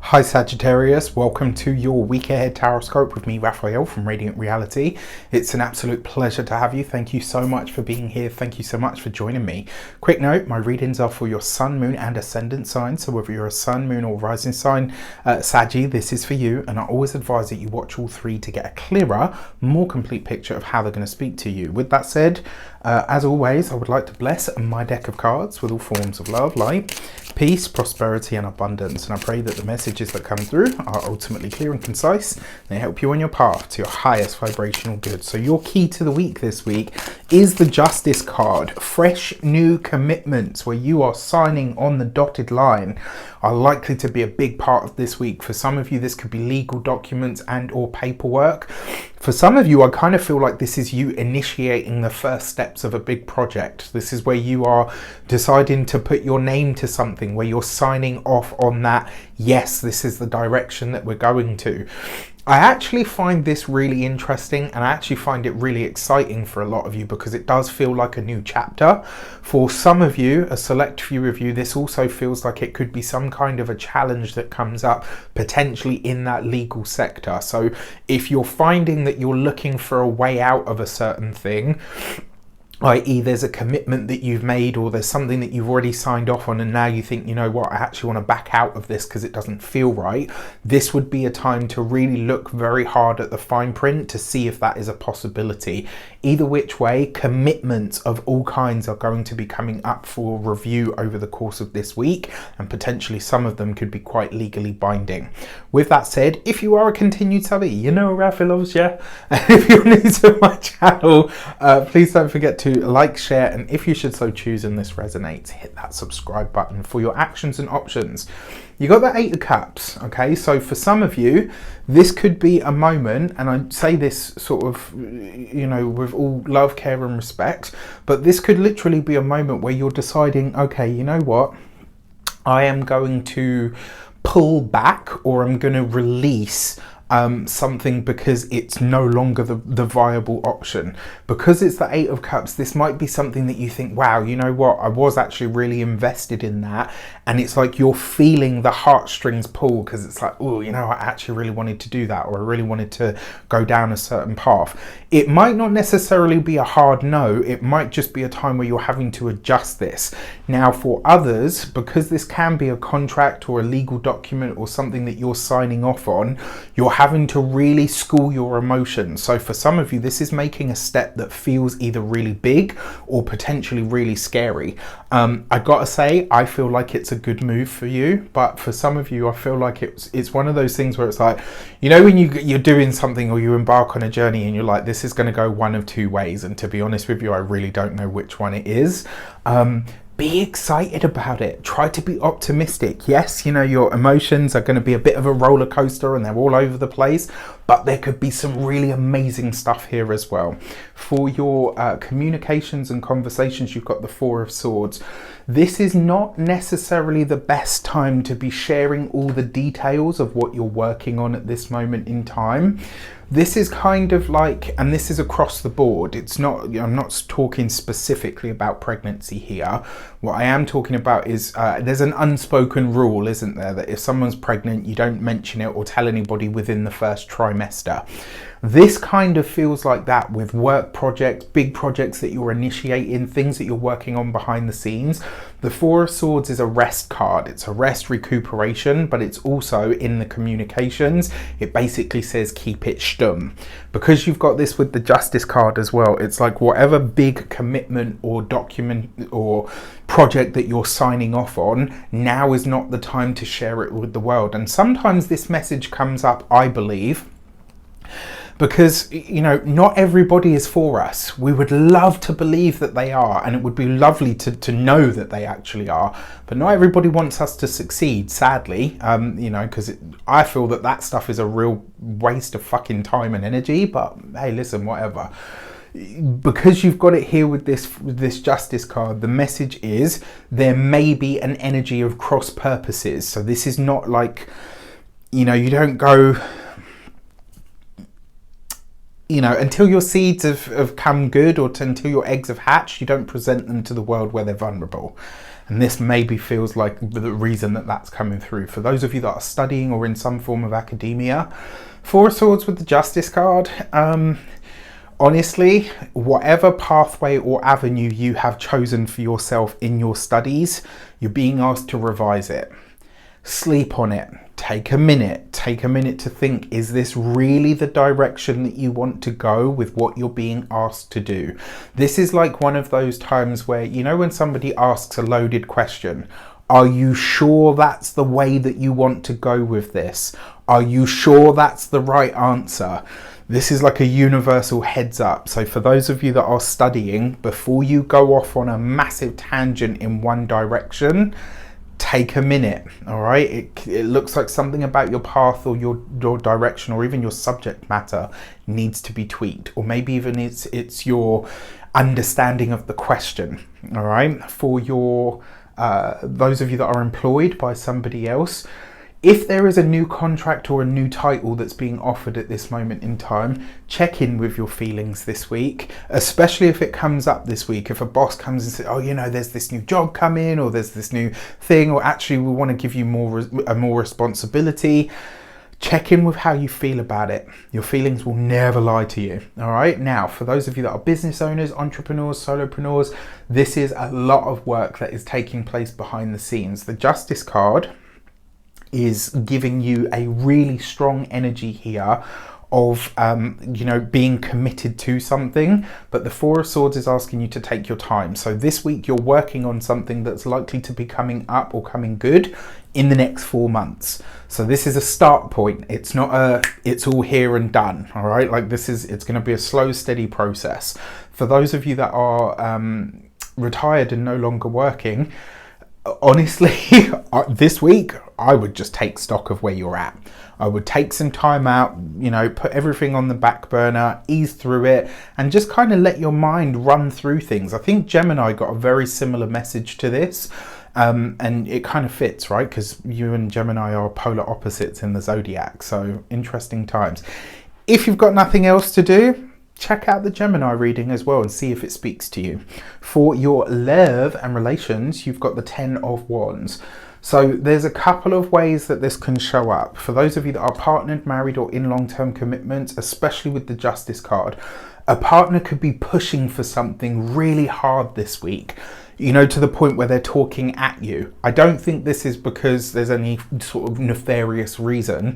Hi Sagittarius, welcome to your week ahead tarot scope with me, Raphael from Reydiant Reality. It's an absolute pleasure to have you. Thank you so much for being here. Thank you so much for joining me. Quick note, my readings are for your sun, moon and ascendant sign. So whether you're a sun, moon or rising sign, Saggy, this is for you. And I always advise that you watch all three to get a clearer, more complete picture of how they're going to speak to you. With that said, as always, I would like to bless my deck of cards with all forms of love, light, peace, prosperity and abundance. And I pray that the messages that come through are ultimately clear and concise. They help you on your path to your highest vibrational good. So your key to the week this week is the Justice card. Fresh new commitments where you are signing on the dotted line are likely to be a big part of this week. For some of you, this could be legal documents and or paperwork. For some of you, I kind of feel like this is you initiating the first steps of a big project. This is where you are deciding to put your name to something, where you're signing off on that. Yes, this is the direction that we're going to. I actually find this really interesting, and I actually find it really exciting for a lot of you because it does feel like a new chapter. For some of you, a select few of you, this also feels like it could be some kind of a challenge that comes up potentially in that legal sector. So if you're finding that you're looking for a way out of a certain thing, i.e. there's a commitment that you've made or there's something that you've already signed off on and now you think, you know what, I actually want to back out of this because it doesn't feel right, this would be a time to really look very hard at the fine print to see if that is a possibility. Either which way, commitments of all kinds are going to be coming up for review over the course of this week, and potentially some of them could be quite legally binding. With that said, if you are a continued subby, you know Raphael loves you. And if you're new to my channel, please don't forget to like, share, and if you should so choose and this resonates, hit that subscribe button for your actions and options. You got the 8 of Cups, okay? So for some of you, this could be a moment, and I say this sort of, you know, with all love, care and respect, but this could literally be a moment where you're deciding, okay, you know what? I am going to pull back, or I'm going to release something because it's no longer the viable option. Because it's the 8 of Cups, this might be something that you think, wow, you know what, I was actually really invested in that, and it's like you're feeling the heartstrings pull because it's like, oh, you know, I actually really wanted to do that, or I really wanted to go down a certain path. It might not necessarily be a hard no, it might just be a time where you're having to adjust this. Now for others, because this can be a contract or a legal document or something that you're signing off on, you're having to really school your emotions. So for some of you, this is making a step that feels either really big or potentially really scary. I gotta say, I feel like it's a good move for you, but for some of you, I feel like it's one of those things where it's like, you know, when you're doing something or you embark on a journey and you're like, this is going to go one of two ways, and to be honest with you, I really don't know which one it is. Be excited about it. Try to be optimistic. Yes, you know, your emotions are going to be a bit of a roller coaster and they're all over the place, but there could be some really amazing stuff here as well. For your communications and conversations, you've got the 4 of Swords. This is not necessarily the best time to be sharing all the details of what you're working on at this moment in time. This is kind of like, and this is across the board, it's not, I'm not talking specifically about pregnancy here. What I am talking about is there's an unspoken rule, isn't there, that if someone's pregnant, you don't mention it or tell anybody within the first trimester. This kind of feels like that with work projects, big projects that you're initiating, things that you're working on behind the scenes. The 4 of Swords is a rest card. It's a rest, recuperation, but it's also in the communications. It basically says keep it stum. Because you've got this with the Justice card as well, it's like whatever big commitment or document or project that you're signing off on, now is not the time to share it with the world. And sometimes this message comes up, I believe, because, you know, not everybody is for us. We would love to believe that they are, and it would be lovely to know that they actually are, but not everybody wants us to succeed, sadly, you know, because I feel that stuff is a real waste of fucking time and energy, but hey, listen, whatever. Because you've got it here with this Justice card, the message is there may be an energy of cross purposes. So this is not like, you know, you don't go, you know, until your seeds have come good, or until your eggs have hatched, you don't present them to the world where they're vulnerable. And this maybe feels like the reason that that's coming through. For those of you that are studying or in some form of academia, Four of Swords with the Justice card, honestly, whatever pathway or avenue you have chosen for yourself in your studies, you're being asked to revise it. Sleep on it. Take a minute to think, is this really the direction that you want to go with what you're being asked to do? This is like one of those times where, you know, when somebody asks a loaded question, are you sure that's the way that you want to go with this? Are you sure that's the right answer? This is like a universal heads up. So for those of you that are studying, before you go off on a massive tangent in one direction, take a minute. All right, it looks like something about your path or your direction or even your subject matter needs to be tweaked, or maybe even it's your understanding of the question. All right, for your those of you that are employed by somebody else, if there is a new contract or a new title that's being offered at this moment in time, check in with your feelings this week, especially if it comes up this week. If a boss comes and says, oh, you know, there's this new job coming, or there's this new thing, or actually we want to give you more responsibility, check in with how you feel about it. Your feelings will never lie to you. All right. Now, for those of you that are business owners, entrepreneurs, solopreneurs, this is a lot of work that is taking place behind the scenes. The Justice card is giving you a really strong energy here of you know, being committed to something, but the Four of Swords is asking you to take your time. So this week you're working on something that's likely to be coming up or coming good in the next 4 months. So this is a start point. It's not it's all here and done. All right, like it's going to be a slow, steady process. For those of you that are retired and no longer working, honestly, this week I would just take stock of where you're at. I would take some time out, you know, put everything on the back burner, ease through it, and just kind of let your mind run through things. I think Gemini got a very similar message to this, and it kind of fits, right? Because you and Gemini are polar opposites in the zodiac, so interesting times. If you've got nothing else to do, check out the Gemini reading as well and see if it speaks to you. For your love and relations, you've got the 10 of Wands. So there's a couple of ways that this can show up. For those of you that are partnered, married, or in long-term commitments, especially with the Justice card, a partner could be pushing for something really hard this week, you know, to the point where they're talking at you. I don't think this is because there's any sort of nefarious reason.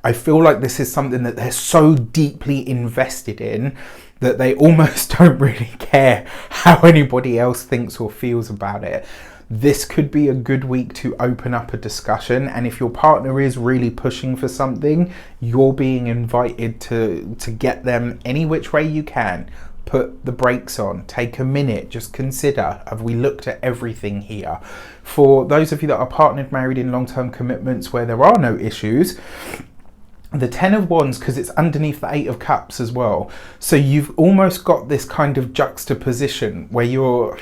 I feel like this is something that they're so deeply invested in that they almost don't really care how anybody else thinks or feels about it. This could be a good week to open up a discussion, and if your partner is really pushing for something, you're being invited to get them any which way you can. Put the brakes on, take a minute, just consider, have we looked at everything here? For those of you that are partnered, married, in long-term commitments where there are no issues, the 10 of Wands, because it's underneath the 8 of Cups as well. So you've almost got this kind of juxtaposition where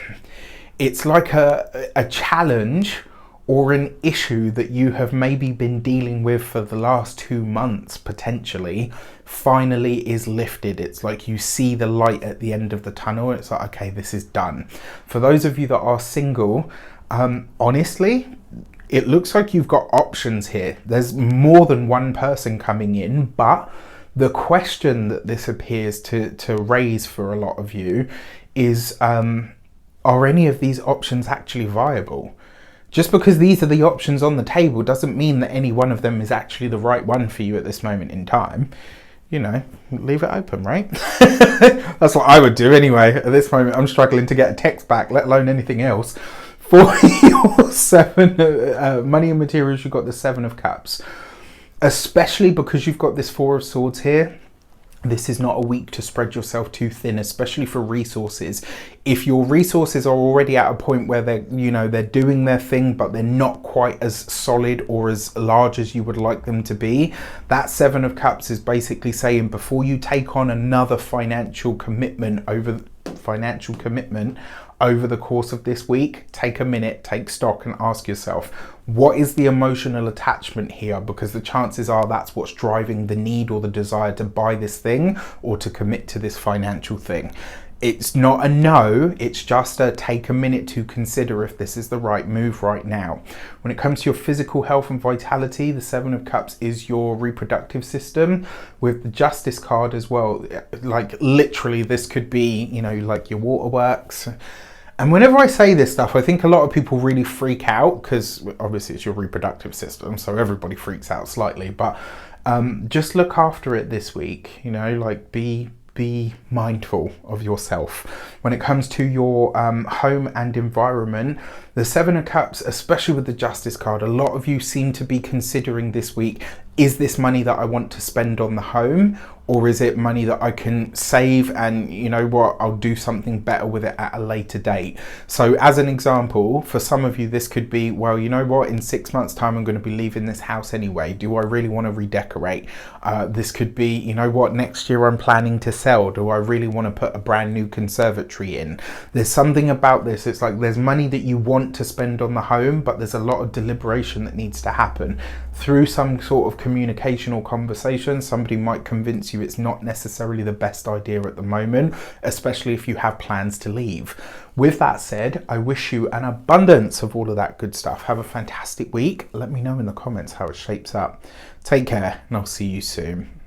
it's like a challenge or an issue that you have maybe been dealing with for the last 2 months, potentially, finally is lifted. It's like you see the light at the end of the tunnel. It's like, okay, this is done. For those of you that are single, honestly, it looks like you've got options here. There's more than one person coming in, but the question that this appears to raise for a lot of you is, are any of these options actually viable? Just because these are the options on the table doesn't mean that any one of them is actually the right one for you at this moment in time. You know, leave it open, right? That's what I would do anyway. At this moment, I'm struggling to get a text back, let alone anything else. For your money and materials, you've got the 7 of Cups. Especially because you've got this 4 of Swords here, this is not a week to spread yourself too thin, especially for resources. If your resources are already at a point where they're doing their thing, but they're not quite as solid or as large as you would like them to be, that 7 of Cups is basically saying, before you take on another financial commitment over the course of this week, take a minute, take stock, and ask yourself, what is the emotional attachment here? Because the chances are that's what's driving the need or the desire to buy this thing or to commit to this financial thing. It's not a no, it's just a take a minute to consider if this is the right move right now. When it comes to your physical health and vitality, the Seven of Cups is your reproductive system, with the Justice card as well. Like literally this could be, you know, like your waterworks. And whenever I say this stuff, I think a lot of people really freak out because obviously it's your reproductive system, so everybody freaks out slightly. But just look after it this week, you know, like be mindful of yourself. When it comes to your home and environment, the Seven of Cups, especially with the Justice card, a lot of you seem to be considering this week, is this money that I want to spend on the home, or is it money that I can save and, you know what, I'll do something better with it at a later date. So as an example, for some of you this could be, well, you know what, in 6 months time I'm going to be leaving this house anyway, do I really want to redecorate? This could be, you know what, next year I'm planning to sell, do I really want to put a brand new conservatory in? There's something about this, it's like there's money that you want to spend on the home, but there's a lot of deliberation that needs to happen through some sort of communication or conversation. Somebody might convince you it's not necessarily the best idea at the moment, especially if you have plans to leave. With that said, I wish you an abundance of all of that good stuff. Have a fantastic week. Let me know in the comments how it shapes up. Take care, and I'll see you soon.